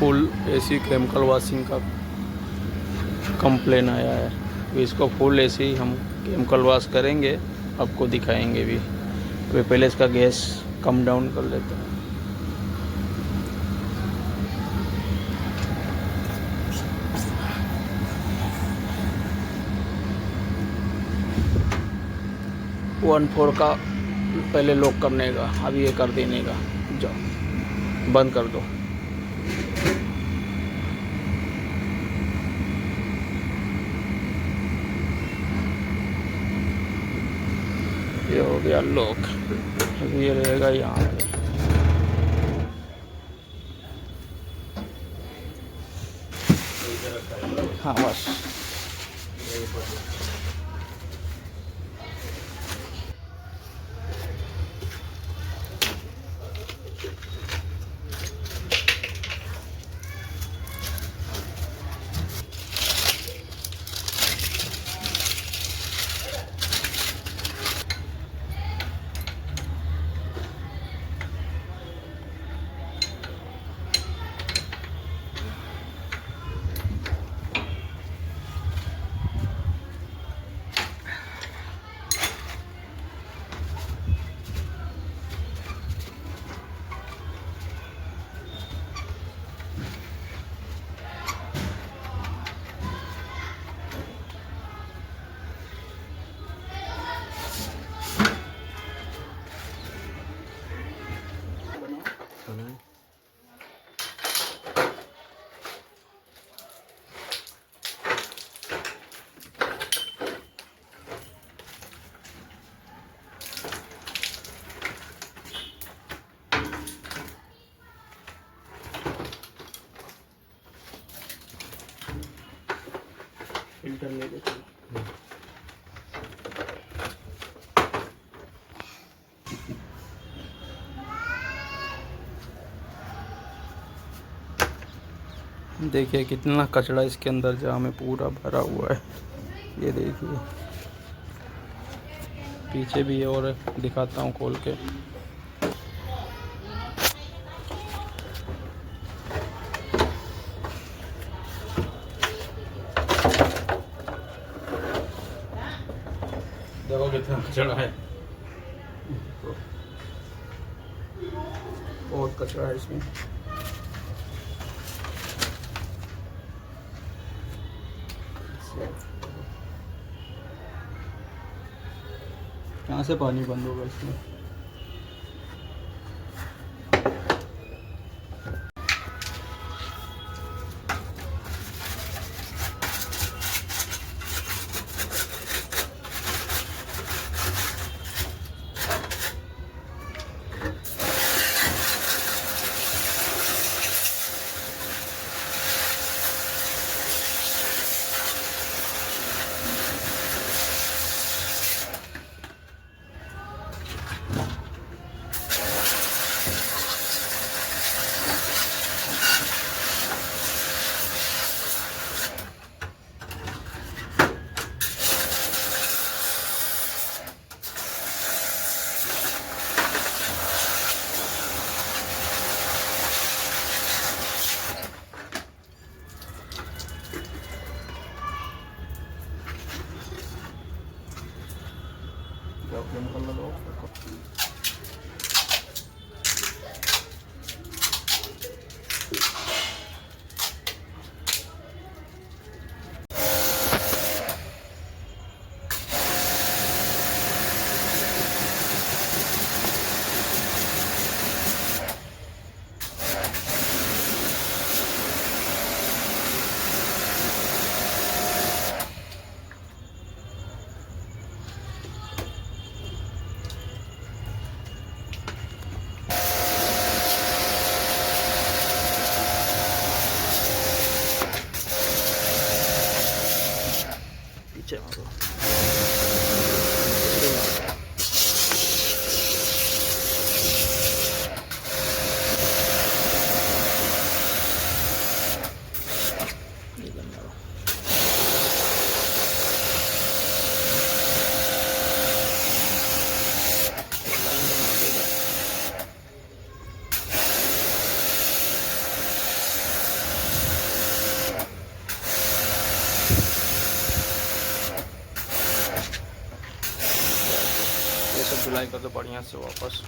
Full AC chemical washing का complain आया है। तो इसको फुल एसी हम केमिकल वॉश करेंगे, आपको दिखाएंगे भी। अभी पहले इसका गैस कम डाउन कर लेते हैं। वन फोर का पहले लॉक करने का, अभी ये कर देने का। जाओ बंद कर दो। ये हो गया लॉक। अभी ये रहेगा यहाँ पे। हाँ बस। फिल्टर ले लेते हैं। देखिए कितना कचरा इसके अंदर जाम में पूरा भरा हुआ है। ये देखिए पीछे भी है, और दिखाता हूँ खोल के। देखो कितना कचरा है, बहुत कचरा है इसमें। कहाँ से पानी बंद होगा इसमें? सब धुलाई कर दो बढ़िया से वापस।